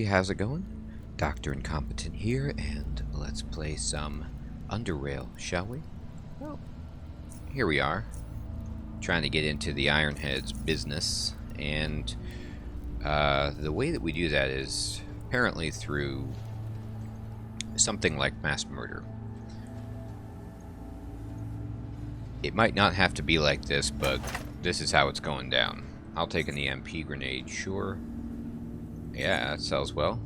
how's it going? Dr. Incompetent here, and let's play some UnderRail, shall we? Well, here we are, trying to get into the Ironheads business, and the way that we do that is apparently through something like mass murder. It might not have to be like this, but this is how it's going down. I'll take an EMP grenade, sure. Yeah, that sells well.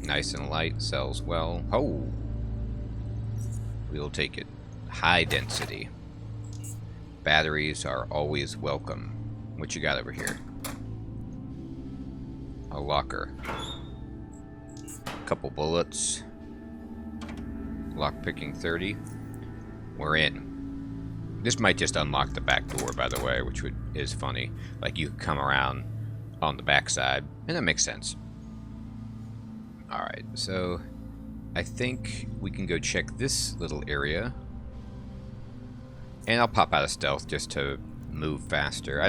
Nice and light, sells well. Oh! We'll take it. High density. Batteries are always welcome. What you got over here? A locker. Couple bullets. Lockpicking 30. We're in. This might just unlock the back door, by the way, which is funny. Like, you could come around on the back side, and that makes sense. Alright, so I think we can go check this little area. And I'll pop out of stealth just to move faster.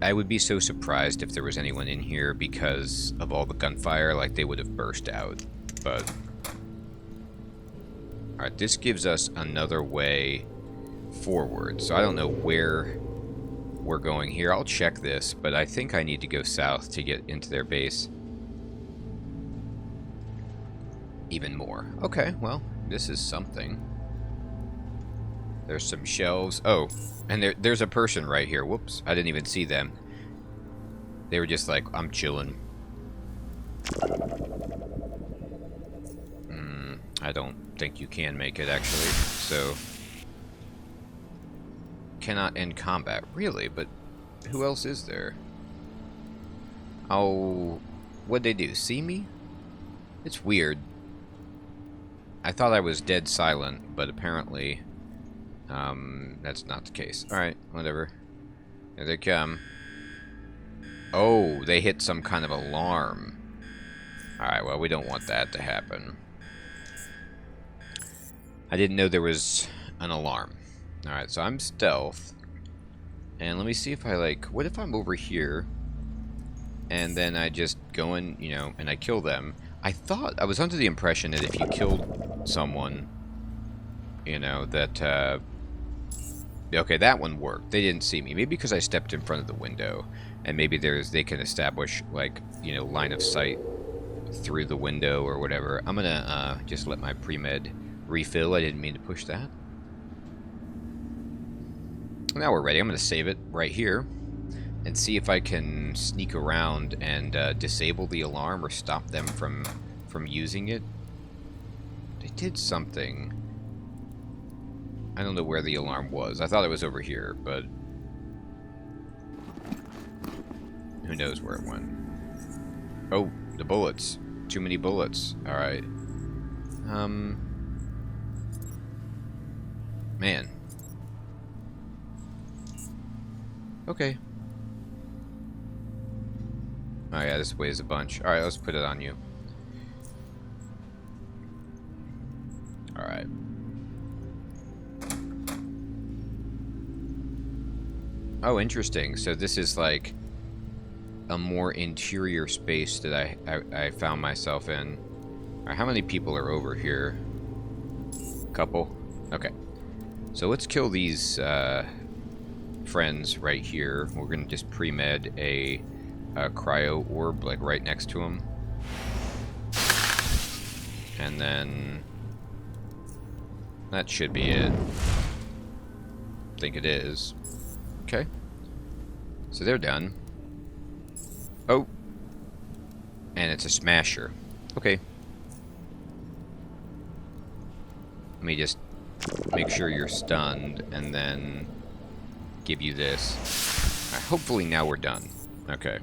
I would be so surprised if there was anyone in here because of all the gunfire, like they would have burst out. But alright, this gives us another way forward. So I don't know where we're going here. I'll check this, but I think I need to go south to get into their base. Even more. Okay, well, this is something. There's some shelves. Oh, and there's a person right here. Whoops, I didn't even see them. They were just like, I'm chilling. I don't think you can make it, actually. So, cannot end combat. Really? But who else is there? Oh, what'd they do? See me? It's weird. I thought I was dead silent, but apparently that's not the case. Alright, whatever. Here they come. Oh, they hit some kind of alarm. Alright, well, we don't want that to happen. I didn't know there was an alarm. Alright, so I'm stealth. And let me see if I, like, what if I'm over here and then I just go in, you know, and I kill them. I was under the impression that if you killed someone, you know, that, okay, that one worked. They didn't see me. Maybe because I stepped in front of the window, and maybe they can establish, like, you know, line of sight through the window or whatever. I'm gonna, just let my pre-med refill. I didn't mean to push that. Now we're ready. I'm gonna save it right here and see if I can sneak around and disable the alarm or stop them from using it. They did something. I don't know where the alarm was. I thought it was over here, but who knows where it went. Oh, the bullets. Too many bullets. Alright. Man. Okay. Oh yeah, this weighs a bunch. Alright, let's put it on you. Alright. Oh, interesting. So this is like a more interior space that I found myself in. Alright, how many people are over here? Couple? Okay. So let's kill these friends right here. We're gonna just pre-med a cryo orb, like right next to him. And then that should be it. I think it is. Okay. So they're done. Oh. And it's a smasher. Okay. Let me just make sure you're stunned and then give you this. Right, hopefully now we're done. Okay.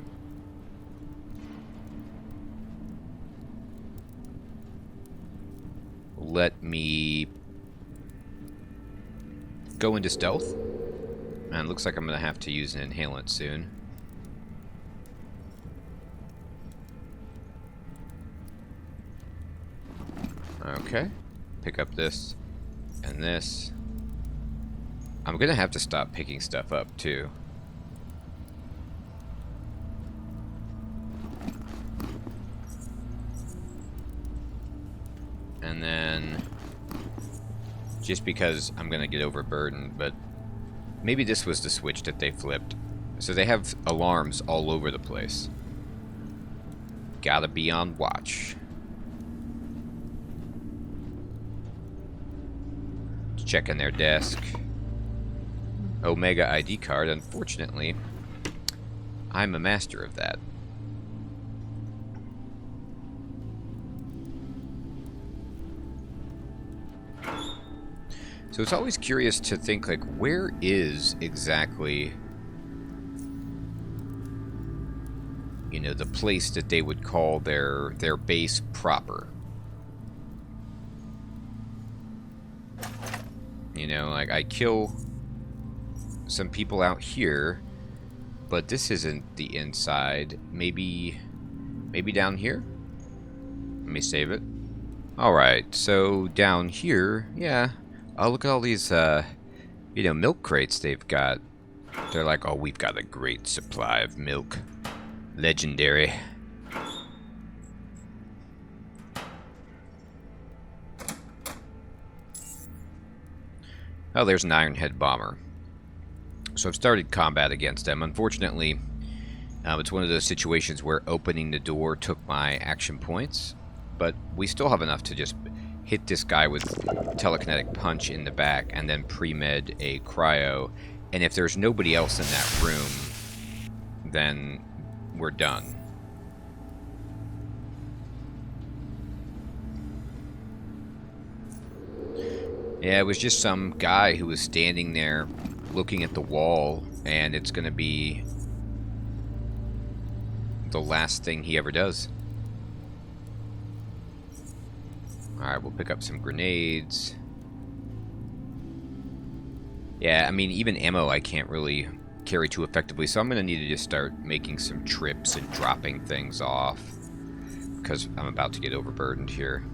Let me go into stealth. And looks like I'm going to have to use an inhalant soon. Okay. Pick up this and this. I'm going to have to stop picking stuff up too. just because I'm gonna get overburdened, but maybe this was the switch that they flipped. So they have alarms all over the place. Gotta be on watch. Checking their desk. Omega ID card. Unfortunately, I'm a master of that. So it's always curious to think, like, where is exactly, you know, the place that they would call their base proper? You know, like, I kill some people out here, but this isn't the inside. Maybe down here? Let me save it. Alright, so down here, yeah. Oh, look at all these, you know, milk crates they've got. They're like, oh, we've got a great supply of milk. Legendary. Oh, there's an Ironhead bomber. So I've started combat against them. Unfortunately, it's one of those situations where opening the door took my action points. But we still have enough to just hit this guy with telekinetic punch in the back and then pre-med a cryo. And if there's nobody else in that room, then we're done. Yeah, it was just some guy who was standing there looking at the wall, and it's gonna be the last thing he ever does. Alright, we'll pick up some grenades. Yeah, I mean, even ammo I can't really carry too effectively, so I'm going to need to just start making some trips and dropping things off, because I'm about to get overburdened here.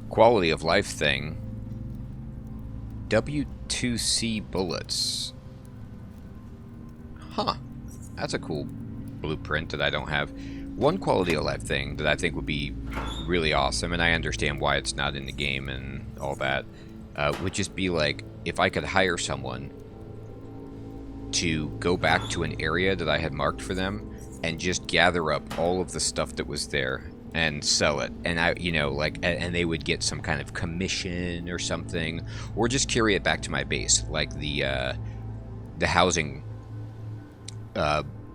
Quality of life thing. W2C bullets. Huh. That's a cool blueprint that I don't have. One quality of life thing that I think would be really awesome, and I understand why it's not in the game and all that, would just be like, if I could hire someone to go back to an area that I had marked for them and just gather up all of the stuff that was there and sell it. And I, you know, like, and they would get some kind of commission or something, or just carry it back to my base, like the housing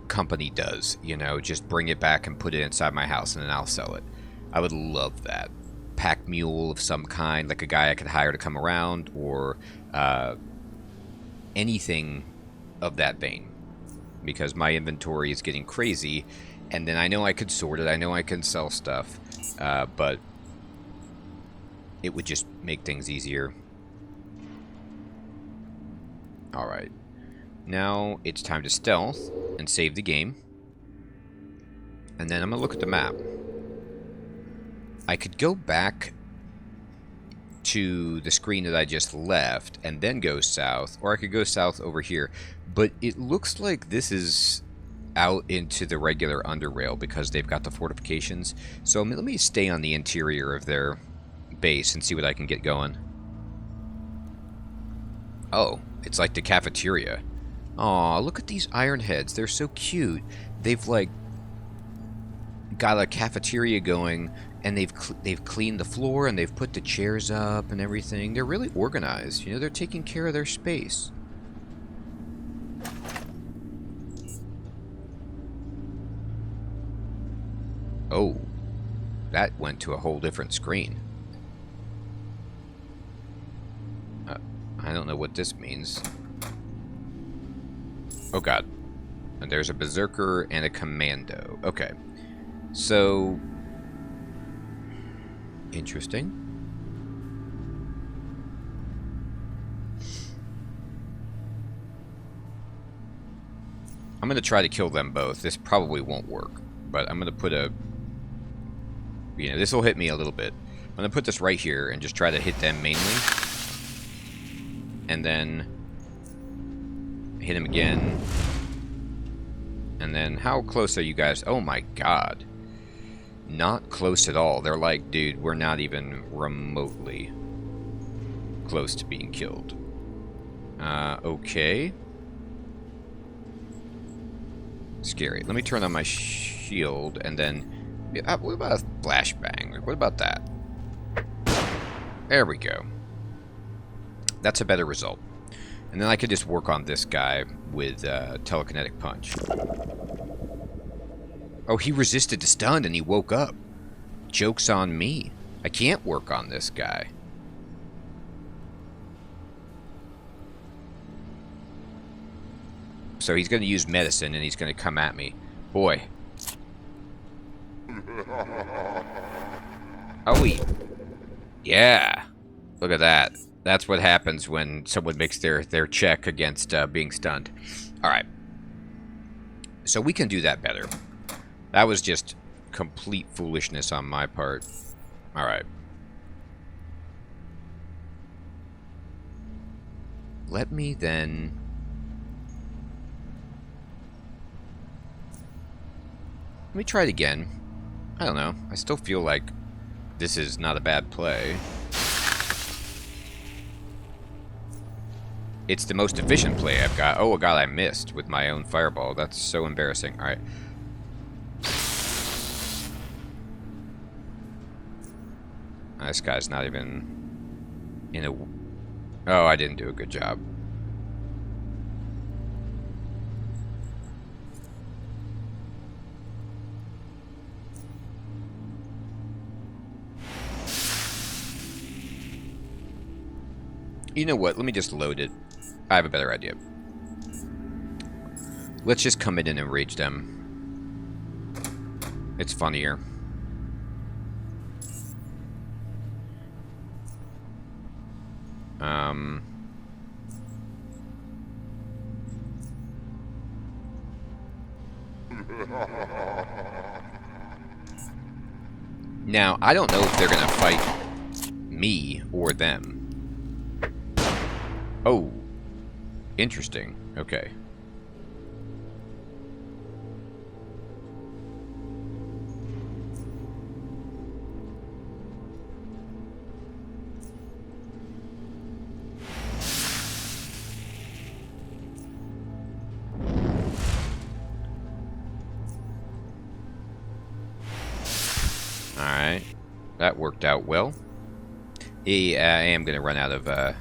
company does, you know, just bring it back and put it inside my house and then I'll sell it. I would love that. Pack mule of some kind, like a guy I could hire to come around, or anything of that vein, because my inventory is getting crazy, and then I know I could sort it, I know I can sell stuff, but it would just make things easier. Alright. Now it's time to stealth and save the game. And then I'm going to look at the map. I could go back to the screen that I just left and then go south, or I could go south over here. But it looks like this is out into the regular UnderRail because they've got the fortifications. So let me stay on the interior of their base and see what I can get going. Oh, it's like the cafeteria. Aw, look at these Ironheads. They're so cute. They've, like, got a cafeteria going, and they've cleaned the floor, and they've put the chairs up and everything. They're really organized. You know, they're taking care of their space. Oh, that went to a whole different screen. I don't know what this means. Oh god. And there's a berserker and a commando. Okay. So, interesting. I'm going to try to kill them both. This probably won't work, but I'm going to put a... You know, this will hit me a little bit. I'm going to put this right here and just try to hit them mainly. And then hit him again. And then how close are you guys? Oh my god. Not close at all. They're like, dude, we're not even remotely close to being killed. Okay. Scary. Let me turn on my shield and then... what about a flashbang? What about that? There we go. That's a better result. And then I could just work on this guy with telekinetic punch. Oh, he resisted the stun and he woke up. Joke's on me. I can't work on this guy. So he's going to use medicine and he's going to come at me. Boy. Oh, yeah. Look at that. That's what happens when someone makes their check against being stunned. Alright. So we can do that better. That was just complete foolishness on my part. Alright. Let me then... Let me try it again. I don't know. I still feel like this is not a bad play. It's the most efficient play I've got. Oh, god, I missed with my own fireball. That's so embarrassing. Alright. This guy's not even in a... Oh, I didn't do a good job. You know what? Let me just load it. I have a better idea. Let's just come in and enrage them. It's funnier. Now, I don't know if they're gonna fight me or them. Oh. Interesting. Okay. Alright. That worked out well. I am going to run out of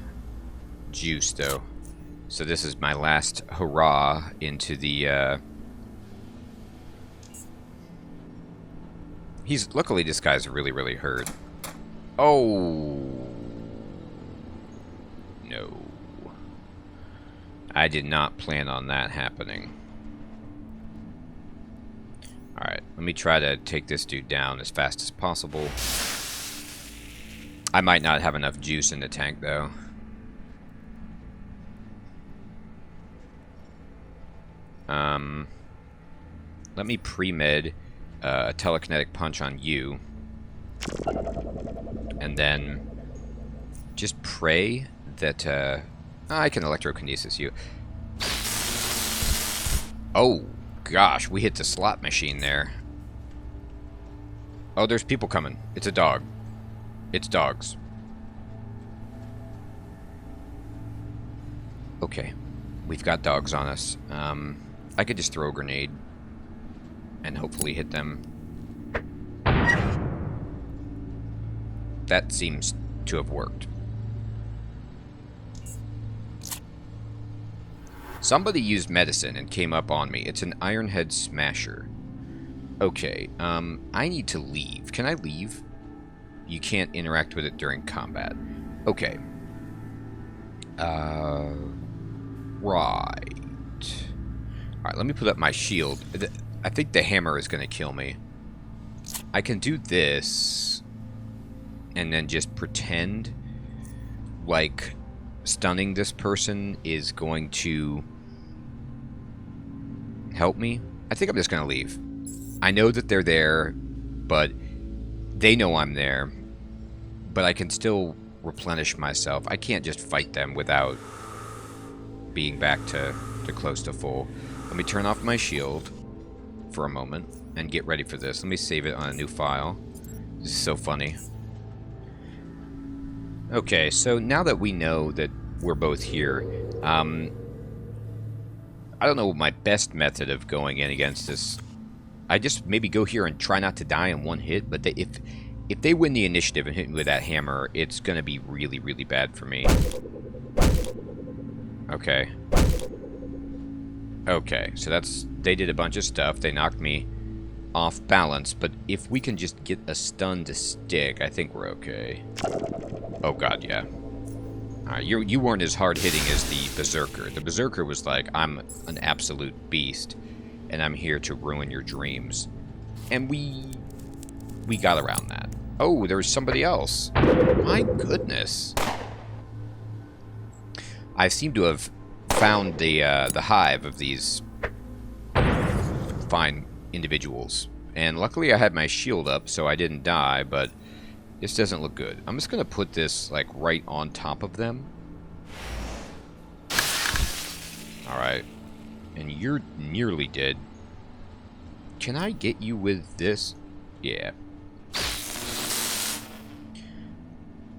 juice, though. So this is my last hurrah into the... Luckily, this guy's really, really hurt. Oh... No. I did not plan on that happening. Alright, let me try to take this dude down as fast as possible. I might not have enough juice in the tank, though. Let me pre-med a telekinetic punch on you. And then just pray that I can electrokinesis you. Oh, gosh, we hit the slot machine there. Oh, there's people coming. It's a dog. It's dogs. Okay, we've got dogs on us. I could just throw a grenade and hopefully hit them. That seems to have worked. Somebody used medicine and came up on me. It's an Ironhead smasher. Okay, I need to leave. Can I leave? You can't interact with it during combat. Okay. Right. Alright, let me put up my shield. I think the hammer is going to kill me. I can do this and then just pretend like stunning this person is going to help me. I think I'm just going to leave. I know that they're there, but they know I'm there. But I can still replenish myself. I can't just fight them without being back to close to full. Let me turn off my shield. for a moment and get ready for this. Let me save it on a new file. This is so funny. Okay, so now that we know that we're both here, I don't know my best method of going in against this. I just maybe go here and try not to die in one hit, but if they win the initiative and hit me with that hammer, it's going to be really, really bad for me. Okay. Okay, so they did a bunch of stuff. They knocked me off balance, but if we can just get a stun to stick, I think we're okay. Oh god, yeah. Alright, you weren't as hard-hitting as the Berserker. The Berserker was like, I'm an absolute beast, and I'm here to ruin your dreams. And we got around that. Oh, there's somebody else. My goodness. I seem to have found the hive of these fine individuals. And luckily I had my shield up, so I didn't die, but this doesn't look good. I'm just going to put this, like, right on top of them. Alright. And you're nearly dead. Can I get you with this? Yeah.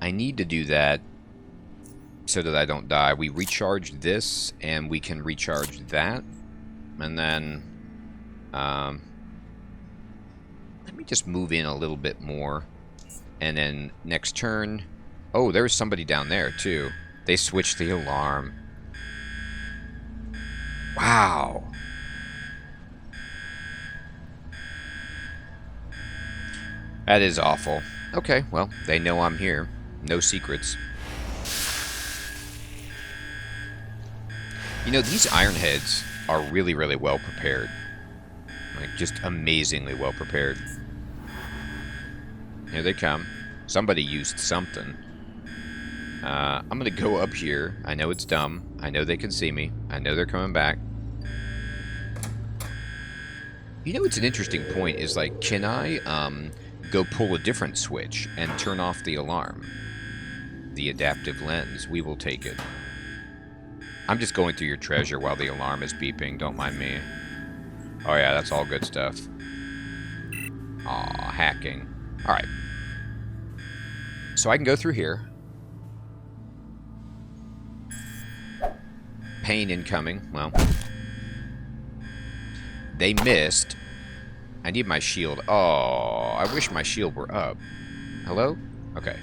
I need to do that so that I don't die. We recharge this, and we can recharge that. And then, let me just move in a little bit more. And then next turn... Oh, there's somebody down there, too. They switched the alarm. Wow. That is awful. Okay, well, they know I'm here. No secrets. You know, these Ironheads are really, really well prepared. Like, just amazingly well prepared. Here they come. Somebody used something. I'm going to go up here. I know it's dumb. I know they can see me. I know they're coming back. You know, it's an interesting point is, like, can I go pull a different switch and turn off the alarm? The adaptive lens. We will take it. I'm just going through your treasure while the alarm is beeping. Don't mind me. Oh, yeah, that's all good stuff. Aw, hacking. Alright. So I can go through here. Pain incoming. Well. They missed. I need my shield. Oh, I wish my shield were up. Hello? Okay.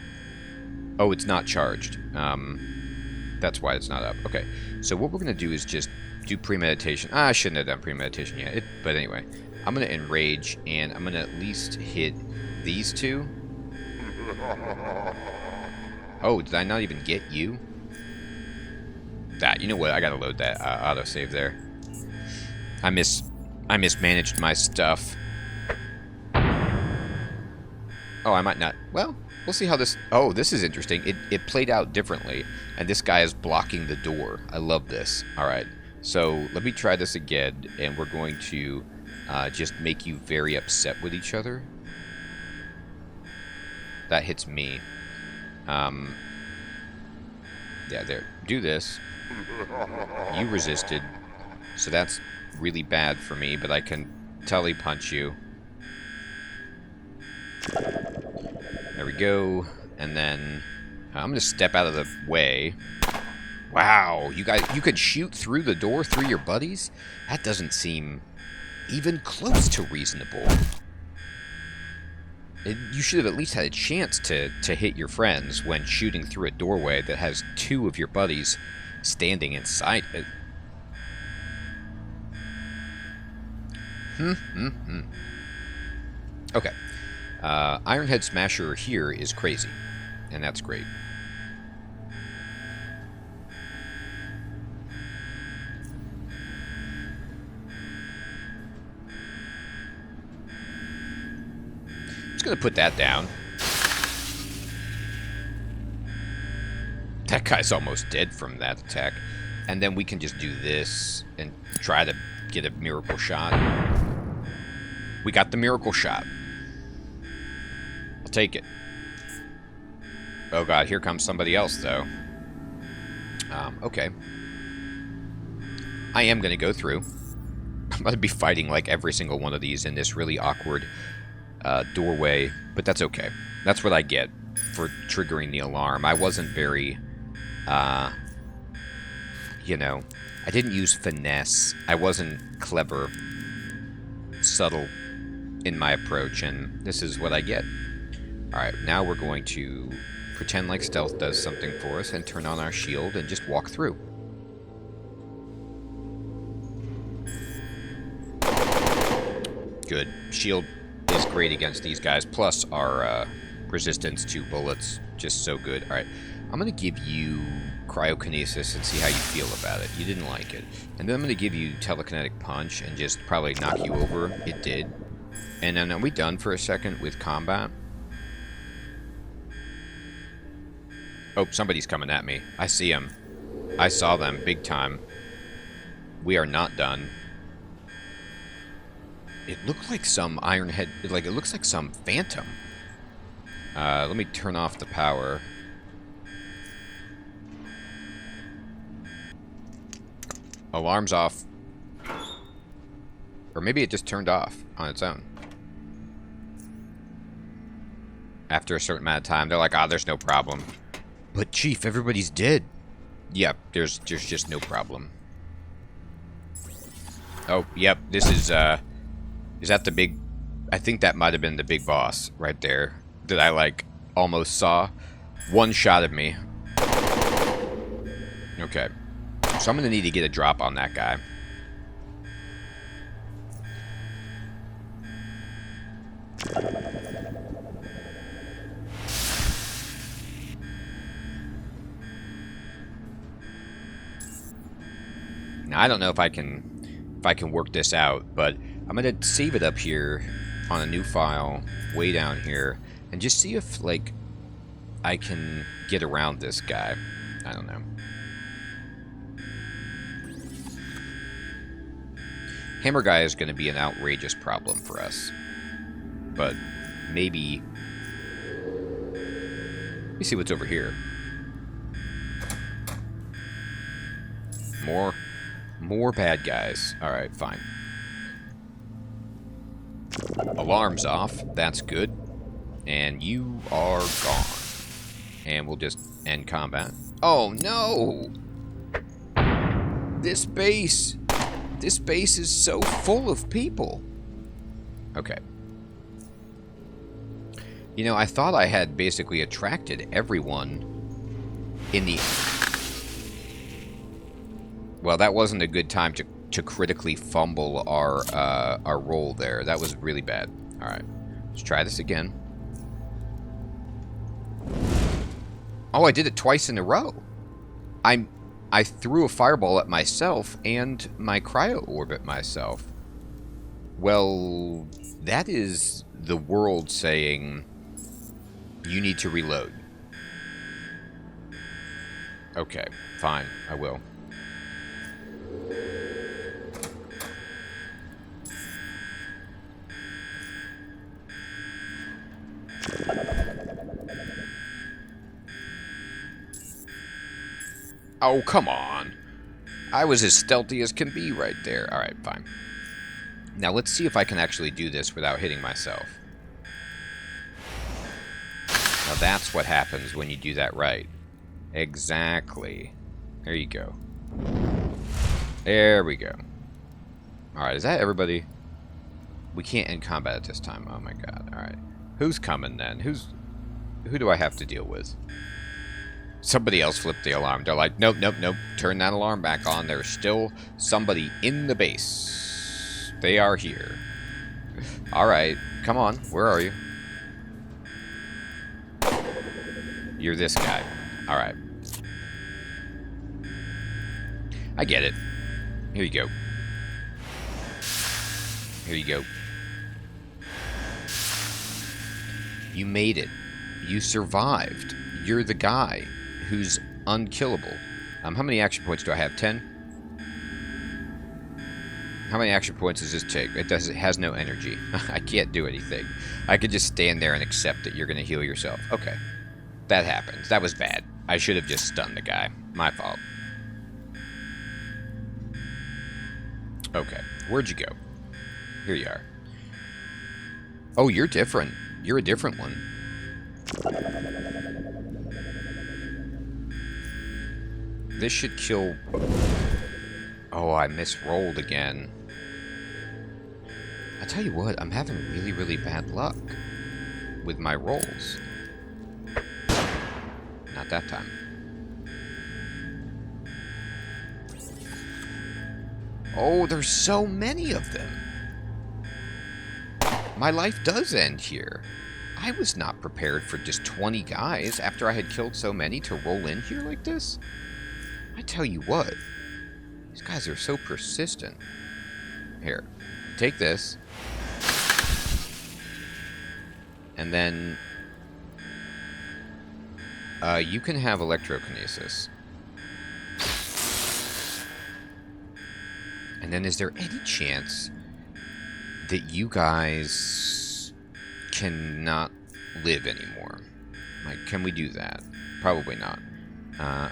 Oh, it's not charged. That's why it's not up. Okay. So what we're going to do is just do premeditation. I shouldn't have done premeditation yet. But anyway, I'm going to enrage, and I'm going to at least hit these two. Oh, did I not even get you? That, you know what? I got to load that autosave there. I mismanaged my stuff. Oh, I might not. Well, we'll see how this... Oh, this is interesting. It played out differently, and this guy is blocking the door. I love this. All right, so let me try this again, and we're going to just make you very upset with each other. That hits me. Yeah, there. Do this. You resisted, so that's really bad for me, but I can punch you. There we go. And then I'm going to step out of the way. Wow, you guys, you could shoot through the door through your buddies? That doesn't seem even close to reasonable. You should have at least had a chance to hit your friends when shooting through a doorway that has two of your buddies standing inside it. Okay. Ironhead Smasher here is crazy, and that's great. I'm just going to put that down. That guy's almost dead from that attack. And then we can just do this and try to get a miracle shot. We got the miracle shot. I'll take it. Oh god, here comes somebody else, though. Okay. I am going to go through. I'm going to be fighting like every single one of these in this really awkward doorway, but that's okay. That's what I get for triggering the alarm. I wasn't very, you know, I didn't use finesse. I wasn't clever, subtle in my approach, and this is what I get. Alright, now we're going to pretend like stealth does something for us and turn on our shield and just walk through. Good. Shield is great against these guys, plus our resistance to bullets, just so good. Alright, I'm going to give you cryokinesis and see how you feel about it. You didn't like it. And then I'm going to give you telekinetic punch and just probably knock you over. It did. And then are we done for a second with combat? Oh, somebody's coming at me. I see them. I saw them big time. We are not done. It looked like some Ironhead, like it looks like some phantom. Let me turn off the power. Alarm's off. Or maybe it just turned off on its own. After a certain amount of time, they're like, ah, there's no problem. But Chief, everybody's dead. Yep, there's just no problem. Oh, yep, this is that the big... I think that might have been the big boss right there that I, like, almost saw. One shot at me. Okay. So I'm going to need to get a drop on that guy. Now, I don't know if I can work this out, but I'm going to save it up here on a new file way down here and just see if, like, I can get around this guy. I don't know. Hammer guy is going to be an outrageous problem for us. But maybe... Let me see what's over here. More bad guys. Alright, fine. Alarm's off. That's good. And you are gone. And we'll just end combat. Oh, no! This base is so full of people. Okay. You know, I thought I had basically attracted everyone in the... Well, that wasn't a good time to critically fumble our roll there. That was really bad. All right, let's try this again. Oh, I did it twice in a row. I threw a fireball at myself and my cryo orb at myself. Well, that is the world saying you need to reload. Okay, fine, I will. Oh, come on. I was as stealthy as can be right there. Alright, fine. Now let's see if I can actually do this without hitting myself. Now that's what happens when you do that right. Exactly. There you go. There we go. Alright, is that everybody? We can't end combat at this time. Oh my god. Alright. Who's coming then? Who do I have to deal with? Somebody else flipped the alarm. They're like, nope, nope, nope. Turn that alarm back on. There's still somebody in the base. They are here. Alright. Come on. Where are you? You're this guy. Alright. I get it. Here you go. Here you go. You made it. You survived. You're the guy who's unkillable. How many action points do I have? 10? How many action points does this take? It has no energy. I can't do anything. I could just stand there and accept that you're going to heal yourself. Okay. That happens. That was bad. I should have just stunned the guy. My fault. Okay. Where'd you go? Here you are. Oh, you're different. You're a different one. This should kill... Oh, I misrolled again. I tell you what, I'm having really, really bad luck with my rolls. Not that time. Oh, there's so many of them. My life does end here. I was not prepared for just 20 guys after I had killed so many to roll in here like this. I tell you what, these guys are so persistent. Here, take this. And then you can have electrokinesis. And then is there any chance that you guys cannot live anymore? Like, can we do that? Probably not.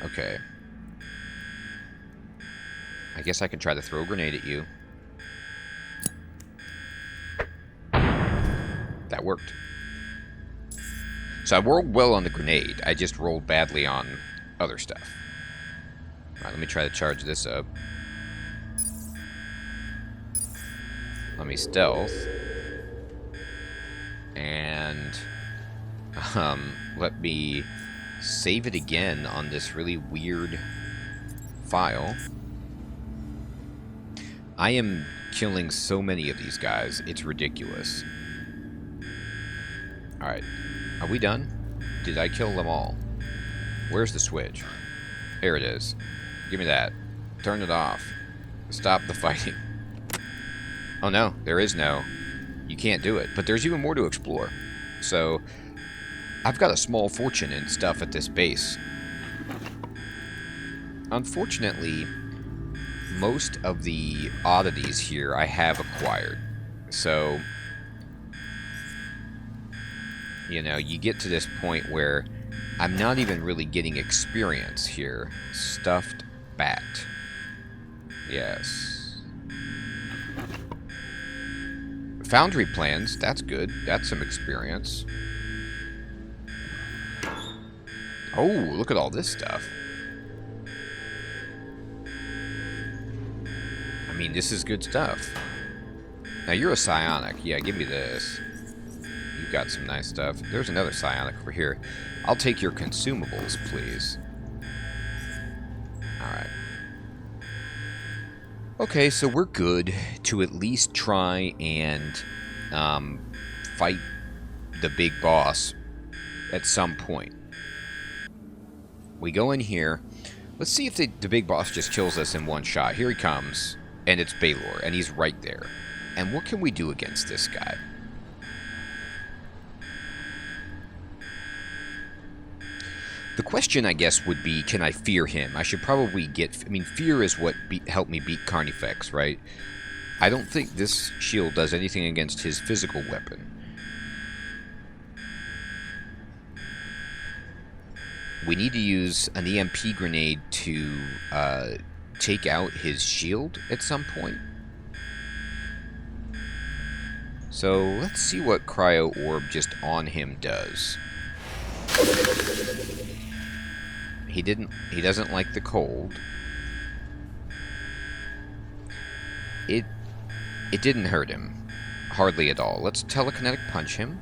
Okay. I guess I can try to throw a grenade at you. That worked. So I rolled well on the grenade. I just rolled badly on other stuff. Alright, let me try to charge this up. Let me stealth. And let me save it again on this really weird file. I am killing so many of these guys, it's ridiculous. Alright, are we done? Did I kill them all? Where's the switch? Here it is. Give me that. Turn it off. Stop the fighting. Oh no, there is no. You can't do it. But there's even more to explore. So, I've got a small fortune in stuff at this base. Unfortunately, most of the oddities here I have acquired. So, you know, you get to this point where I'm not even really getting experience here. Stuffed bat. Yes. Foundry plans, that's good. That's some experience. Oh, look at all this stuff. I mean, this is good stuff. Now, you're a psionic. Yeah, give me this. You've got some nice stuff. There's another psionic over here. I'll take your consumables, please. Alright. Okay, so we're good to at least try and fight the big boss at some point. We go in here. Let's see if the big boss just kills us in one shot. Here he comes, and it's Baylor, and he's right there. And what can we do against this guy? The question, I guess, would be, can I fear him? I should probably get... I mean, fear is what helped me beat Carnifex, right? I don't think this shield does anything against his physical weapon. We need to use an EMP grenade to take out his shield at some point. So, let's see what Cryo Orb just on him does. He doesn't like the cold. It didn't hurt him. Hardly at all. Let's telekinetic punch him.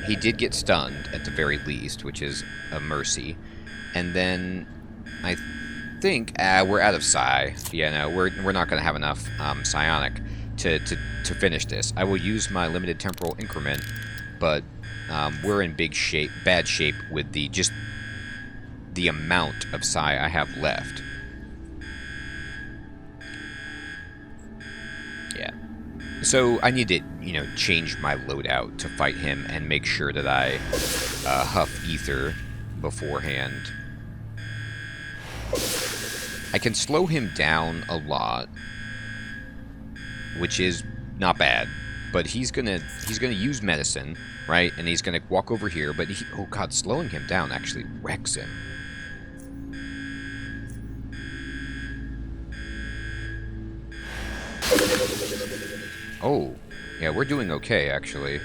He did get stunned at the very least, which is a mercy. And then I think we're out of psi. Yeah, no, we're not going to have enough psionic to finish this. I will use my limited temporal increment, but we're in bad shape with the amount of psi I have left. Yeah. So I need to, change my loadout to fight him and make sure that I huff ether beforehand. I can slow him down a lot, which is not bad. But he's gonna use medicine, right? And he's gonna walk over here. But oh god, slowing him down actually wrecks him. Oh, yeah, we're doing okay, actually.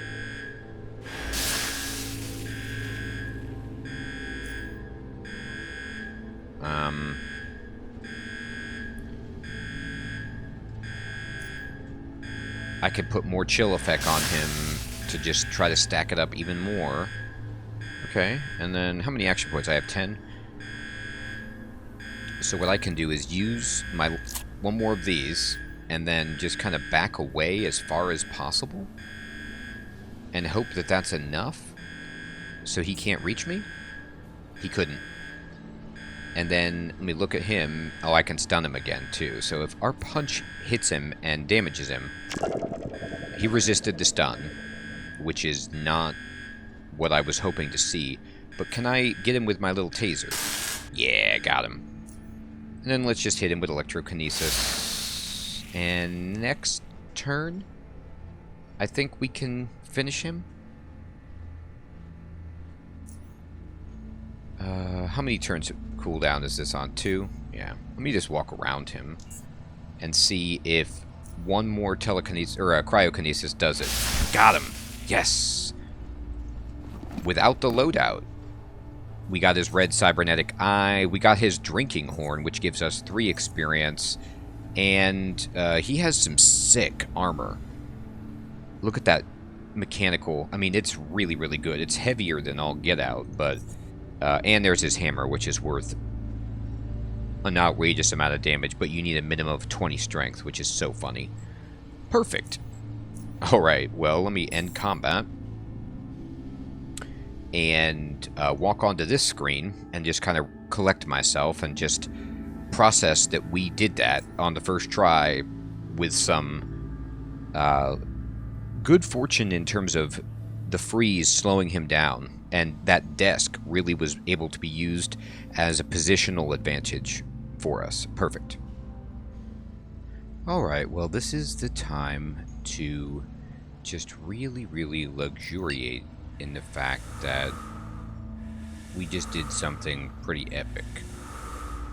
I could put more chill effect on him to just try to stack it up even more. Okay, and then how many action points? I have 10. So what I can do is use my one more of these, and then just kind of back away as far as possible, and hope that that's enough so he can't reach me. He couldn't. And then let me look at him. Oh, I can stun him again, too. So if our punch hits him and damages him, he resisted the stun, which is not what I was hoping to see. But can I get him with my little taser? Yeah, got him. And then let's just hit him with electrokinesis. And next turn, I think we can finish him. How many turns cooldown is this on? 2? Yeah. Let me just walk around him and see if one more telekinesis or cryokinesis does it. Got him. Yes. Without the loadout. We got his red cybernetic eye. We got his drinking horn, which gives us 3 experience. And he has some sick armor. Look at that mechanical. I mean, it's really, really good. It's heavier than all get out, but... and there's his hammer, which is worth an outrageous amount of damage, but you need a minimum of 20 strength, which is so funny. Perfect. Alright, well, let me end combat. And walk onto this screen and just kind of collect myself and just process that we did that on the first try with some good fortune in terms of the freeze slowing him down. And that desk really was able to be used as a positional advantage for us. Perfect. Alright, well, this is the time to just really, really luxuriate in the fact that we just did something pretty epic.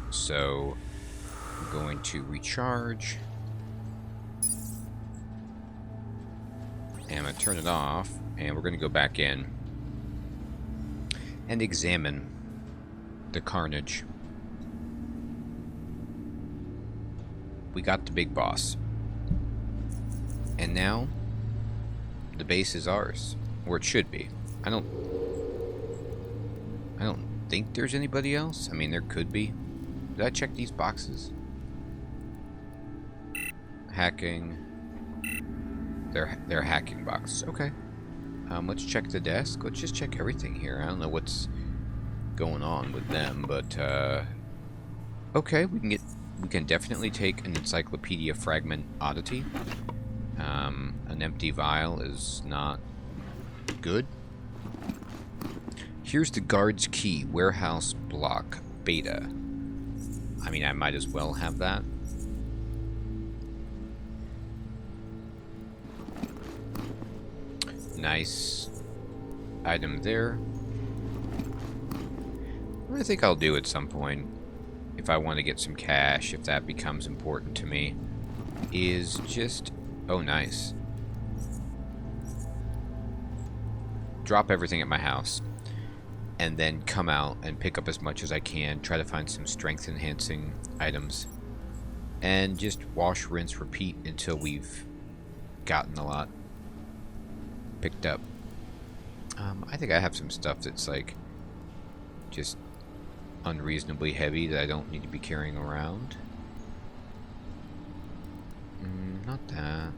So, I'm going to recharge. And I'm going to turn it off, and we're going to go back in and examine the carnage. We got the big boss. And now, the base is ours. Or it should be. I don't think there's anybody else. I mean, there could be. Did I check these boxes? Hacking. They're hacking boxes. Okay. Let's check the desk. Let's just check everything here. I don't know what's going on with them, but okay, we can definitely take an encyclopedia fragment oddity. An empty vial is not good. Here's the guard's key, warehouse block beta. I mean, I might as well have that. Nice item there. I think I'll do at some point, if I want to get some cash, if that becomes important to me, is just... Oh, nice. Drop everything at my house, and then come out and pick up as much as I can, try to find some strength-enhancing items, and just wash, rinse, repeat until we've gotten a lot picked up. I think I have some stuff that's like just unreasonably heavy that I don't need to be carrying around. Not that.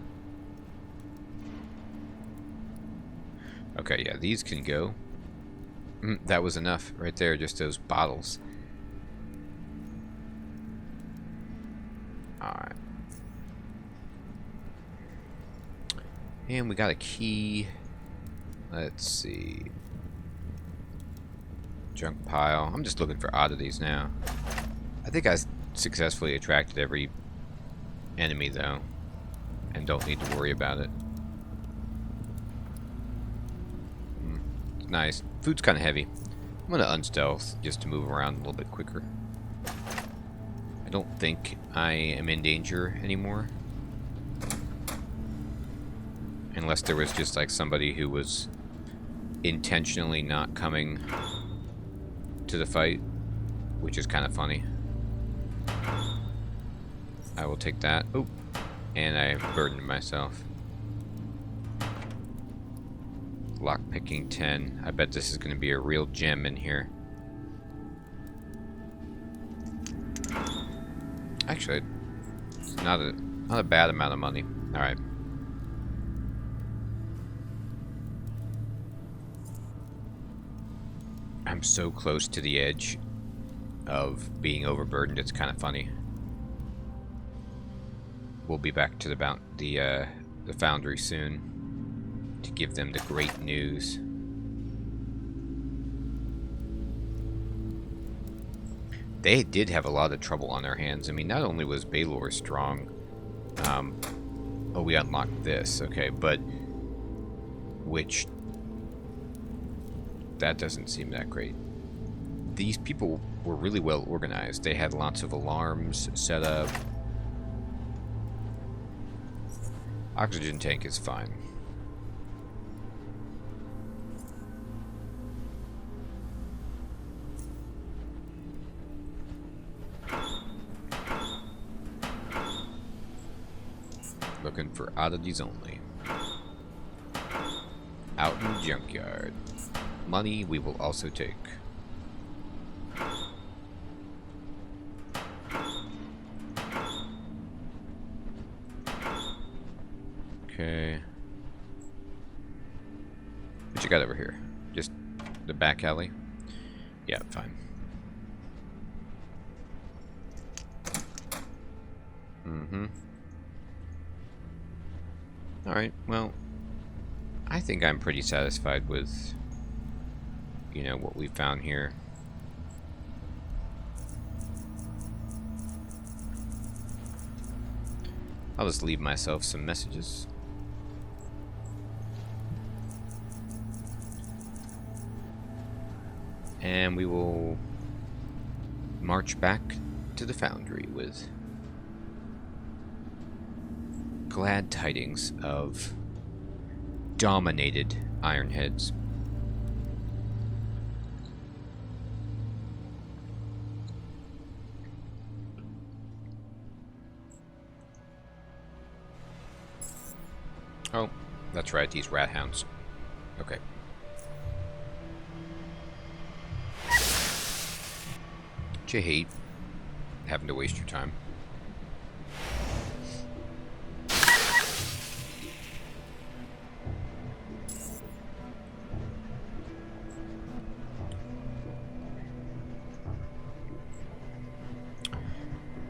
Okay, yeah, these can go. That was enough right there, just those bottles. Alright. And we got a key. Let's see. Junk pile. I'm just looking for oddities now. I think I successfully attracted every enemy, though. And don't need to worry about it. Nice. Food's kind of heavy. I'm going to unstealth just to move around a little bit quicker. I don't think I am in danger anymore. Unless there was just like somebody who was intentionally not coming to the fight, which is kind of funny. I will take that. Oh, and I burdened myself. Lockpicking 10. I bet this is going to be a real gem in here. Actually, it's not a bad amount of money. All right. I'm so close to the edge of being overburdened. It's kind of funny. We'll be back to the foundry soon to give them the great news. They did have a lot of trouble on their hands. I mean, not only was Baylor strong. Oh, we unlocked this. Okay, but which that doesn't seem that great. These people were really well organized. They had lots of alarms set up. Oxygen tank is fine. Looking for oddities only. Out in the junkyard. Money we will also take. Okay. What you got over here? Just the back alley? Yeah, fine. Mm-hmm. Alright, well, I think I'm pretty satisfied with, you know, what we found here. I'll just leave myself some messages. And we will march back to the foundry with glad tidings of dominated Ironheads. Oh, that's right, these rat hounds. Okay. Which you hate, having to waste your time.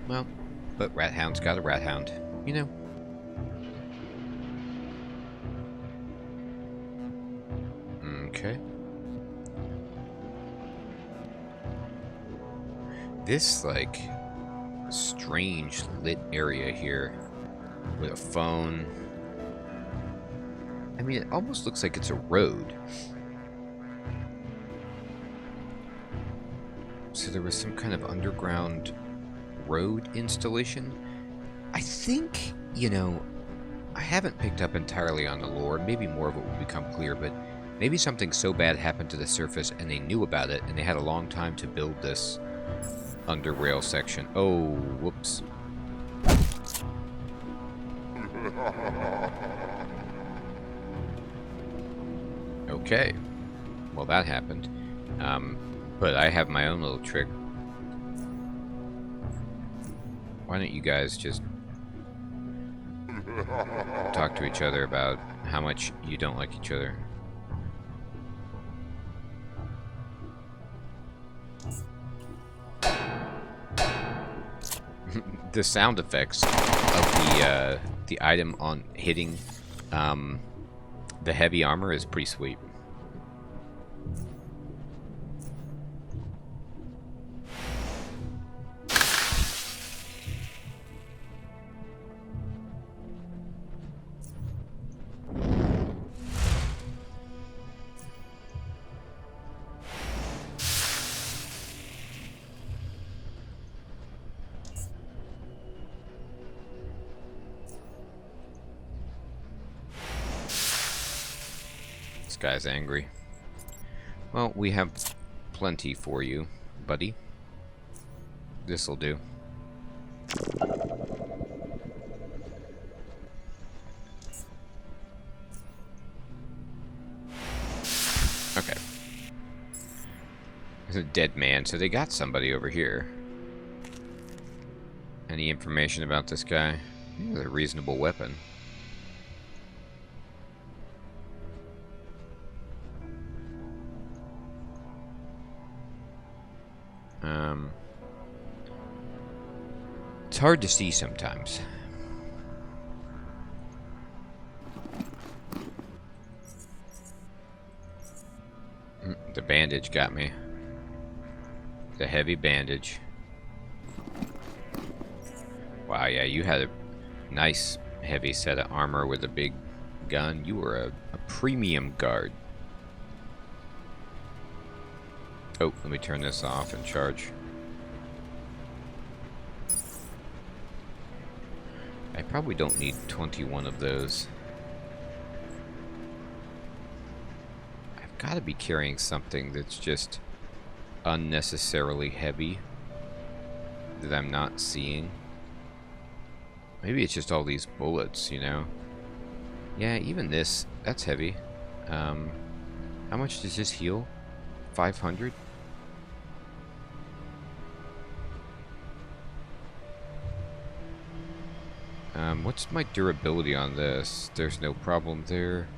Well, but rat hound's got a rat hound, you know. Okay. This, like, strange lit area here with a phone. I mean, it almost looks like it's a road. So there was some kind of underground road installation. I think, you know, I haven't picked up entirely on the lore. Maybe more of it will become clear, but maybe something so bad happened to the surface and they knew about it and they had a long time to build this UnderRail section. Oh, whoops. Okay. Well, that happened. But I have my own little trick. Why don't you guys just talk to each other about how much you don't like each other? The sound effects of the item on hitting the heavy armor is pretty sweet. guy's angry. Well, we have plenty for you, buddy. This'll do. Okay. There's a dead man, so they got somebody over here. Any information about this guy? He has a reasonable weapon. It's hard to see sometimes. The bandage got me. The heavy bandage. Wow, yeah, you had a nice heavy set of armor with a big gun. You were a premium guard. Oh, let me turn this off and charge. I probably don't need 21 of those. I've got to be carrying something that's just unnecessarily heavy that I'm not seeing. Maybe it's just all these bullets, you know? Yeah, even this, that's heavy. How much does this heal? 500? What's my durability on this? There's no problem there.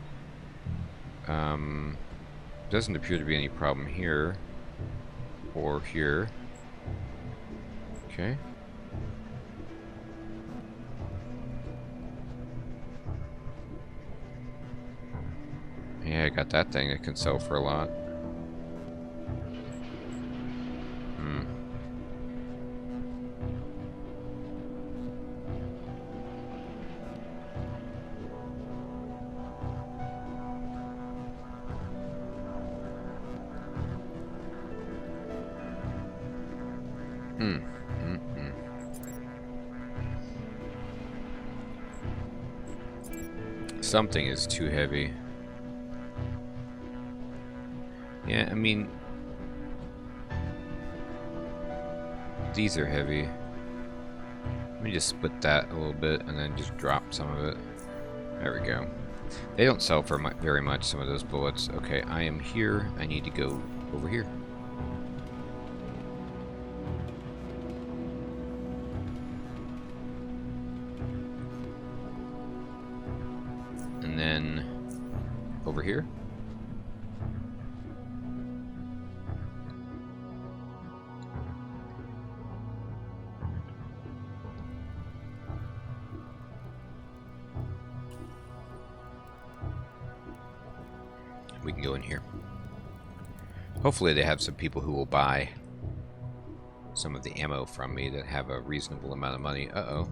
Doesn't appear to be any problem here. Or here. Okay. Yeah, I got that thing that can sell for a lot. Something is too heavy. Yeah, I mean, these are heavy. Let me just split that a little bit and then just drop some of it. There we go. They don't sell for very much, some of those bullets. Okay, I am here. I need to go over here. And then over here. We can go in here. Hopefully they have some people who will buy some of the ammo from me that have a reasonable amount of money. Uh-oh.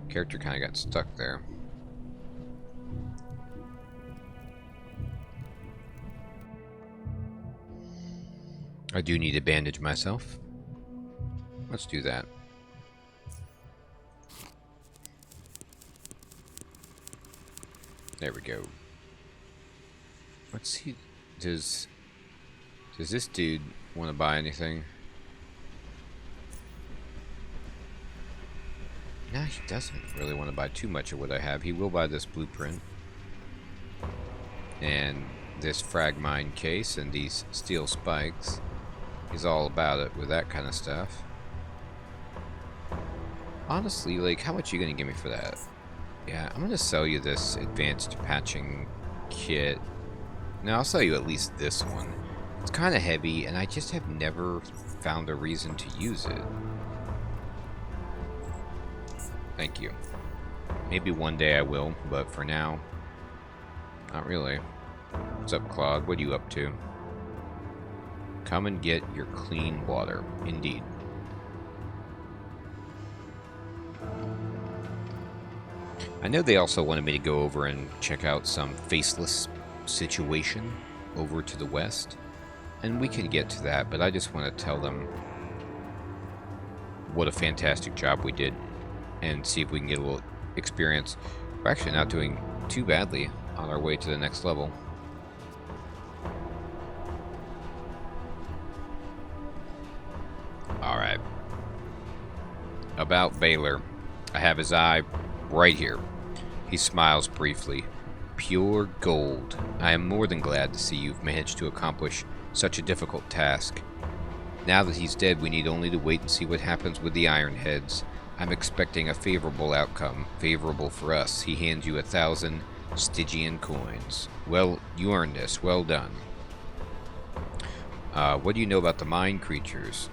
Character kind of got stuck there. I do need to bandage myself. Let's do that. There we go. Let's see. Does this dude want to buy anything? No, he doesn't really want to buy too much of what I have. He will buy this blueprint. And this frag mine case and these steel spikes. He's all about it with that kind of stuff. Honestly, like, how much are you going to give me for that? Yeah, I'm going to sell you this advanced patching kit. No, I'll sell you at least this one. It's kind of heavy, and I just have never found a reason to use it. Thank you. Maybe one day I will, but for now, not really. What's up, Claude? What are you up to? Come and get your clean water. Indeed. I know they also wanted me to go over and check out some faceless situation over to the west. And we can get to that, but I just want to tell them what a fantastic job we did and see if we can get a little experience. We're actually not doing too badly on our way to the next level. About Baylor. I have his eye right here. He smiles briefly. Pure gold. I am more than glad to see you've managed to accomplish such a difficult task. Now that he's dead, we need only to wait and see what happens with the Ironheads. I'm expecting a favorable outcome. Favorable for us. He hands you 1,000 Stygian coins. Well, you earned this. Well done. What do you know about the mine creatures?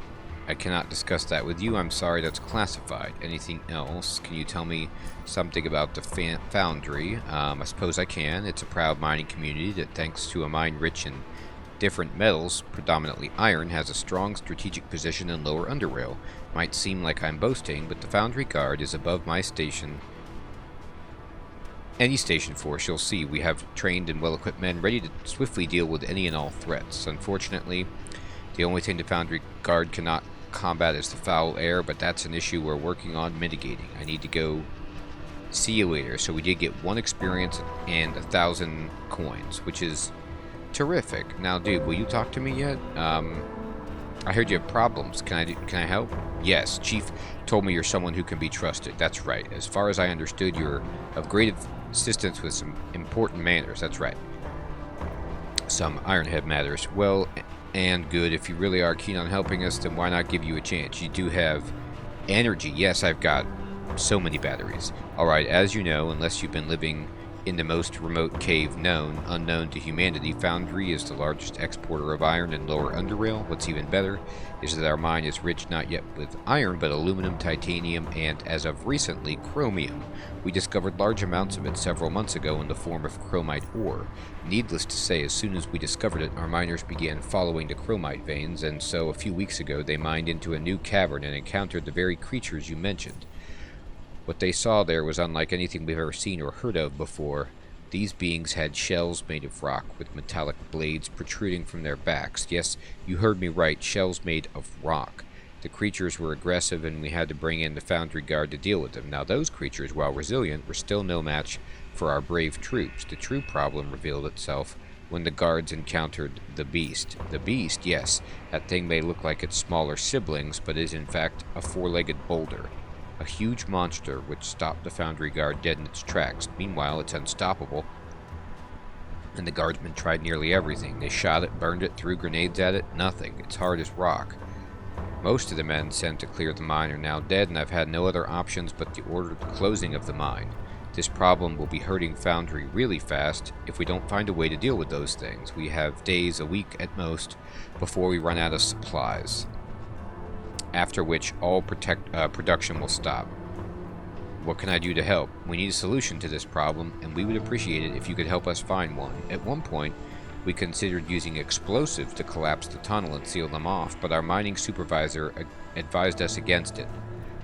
I cannot discuss that with you. I'm sorry, that's classified. Anything else? Can you tell me something about the foundry? I suppose I can. It's a proud mining community that, thanks to a mine rich in different metals, predominantly iron, has a strong strategic position in lower UnderRail. Might seem like I'm boasting, but the Foundry Guard is above my station. Any station force, you'll see. We have trained and well-equipped men ready to swiftly deal with any and all threats. Unfortunately, the only thing the Foundry Guard cannot combat is the foul air, but that's an issue we're working on mitigating. I need to go. See you later. So we did get 1 experience and 1,000 coins, which is terrific. Now, dude, will you talk to me yet? I heard you have problems. Can I help? Yes, Chief told me you're someone who can be trusted. That's right. As far as I understood, you're of great assistance with some important matters. That's right. Some Ironhead matters. Well and good. If you really are keen on helping us, then why not give you a chance? You do have energy. Yes, I've got so many batteries. Alright, as you know, unless you've been living in the most remote cave unknown to humanity, Foundry is the largest exporter of iron in lower UnderRail. What's even better is that our mine is rich not yet with iron, but aluminum, titanium, and, as of recently, chromium. We discovered large amounts of it several months ago in the form of chromite ore. Needless to say, as soon as we discovered it, our miners began following the chromite veins, and so a few weeks ago they mined into a new cavern and encountered the very creatures you mentioned. What they saw there was unlike anything we've ever seen or heard of before. These beings had shells made of rock with metallic blades protruding from their backs. Yes, you heard me right, shells made of rock. The creatures were aggressive and we had to bring in the Foundry Guard to deal with them. Now those creatures, while resilient, were still no match for our brave troops. The true problem revealed itself when the guards encountered the beast. The beast, yes, that thing may look like its smaller siblings, but is in fact a 4-legged boulder. A huge monster which stopped the Foundry Guard dead in its tracks. Meanwhile, it's unstoppable, and the guardsmen tried nearly everything. They shot it, burned it, threw grenades at it. Nothing. It's hard as rock. Most of the men sent to clear the mine are now dead, and I've had no other options but the ordered closing of the mine. This problem will be hurting Foundry really fast if we don't find a way to deal with those things. We have days, a week at most, before we run out of supplies. After which all production will stop. What can I do to help? We need a solution to this problem, and we would appreciate it if you could help us find one. At one point, we considered using explosives to collapse the tunnel and seal them off, but our mining supervisor advised us against it.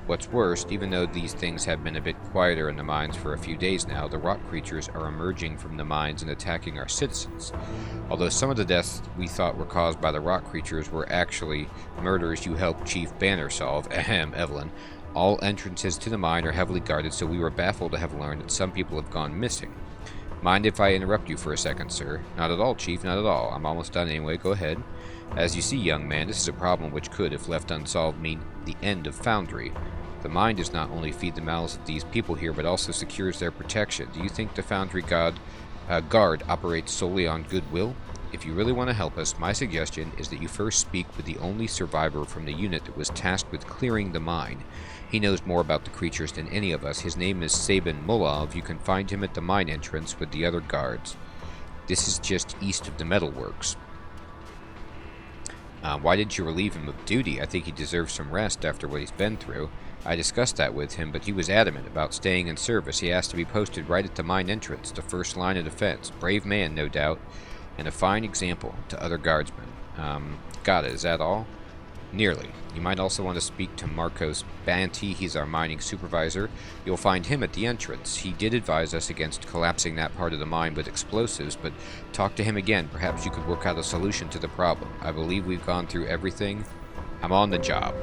What's worse, even though these things have been a bit quieter in the mines for a few days now, the rock creatures are emerging from the mines and attacking our citizens. Although some of the deaths we thought were caused by the rock creatures were actually murders you helped Chief Banner solve, Evelyn, all entrances to the mine are heavily guarded, so we were baffled to have learned that some people have gone missing. Mind if I interrupt you for a second, sir? Not at all, Chief, not at all. I'm almost done anyway, go ahead. As you see, young man, this is a problem which could, if left unsolved, mean the end of Foundry. The mine does not only feed the mouths of these people here, but also secures their protection. Do you think the Foundry Guard operates solely on goodwill? If you really want to help us, my suggestion is that you first speak with the only survivor from the unit that was tasked with clearing the mine. He knows more about the creatures than any of us. His name is Sabin Molov. You can find him at the mine entrance with the other guards. This is just east of the metalworks. Why didn't you relieve him of duty? I think he deserves some rest after what he's been through. I discussed that with him, but he was adamant about staying in service. He asked to be posted right at the mine entrance, the first line of defense. Brave man, no doubt, and a fine example to other guardsmen. Got it, is that all? Nearly. You might also want to speak to Marcos Banti. He's our mining supervisor. You'll find him at the entrance. He did advise us against collapsing that part of the mine with explosives, but talk to him again. Perhaps you could work out a solution to the problem. I believe we've gone through everything. I'm on the job.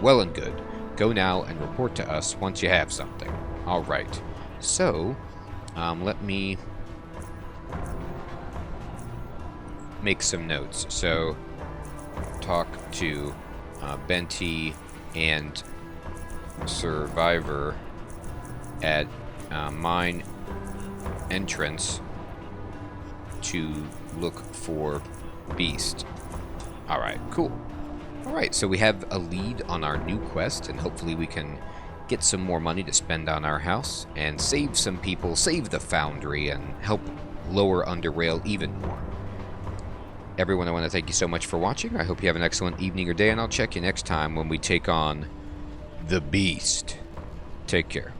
Well and good. Go now and report to us once you have something. Alright. So, let me make some notes. So, talk to Benti and survivor at mine entrance to look for beast. Alright, cool. Alright, so we have a lead on our new quest, and hopefully we can get some more money to spend on our house and save some people, save the foundry, and help lower UnderRail even more. Everyone, I want to thank you so much for watching. I hope you have an excellent evening or day, and I'll check you next time when we take on the beast. Take care.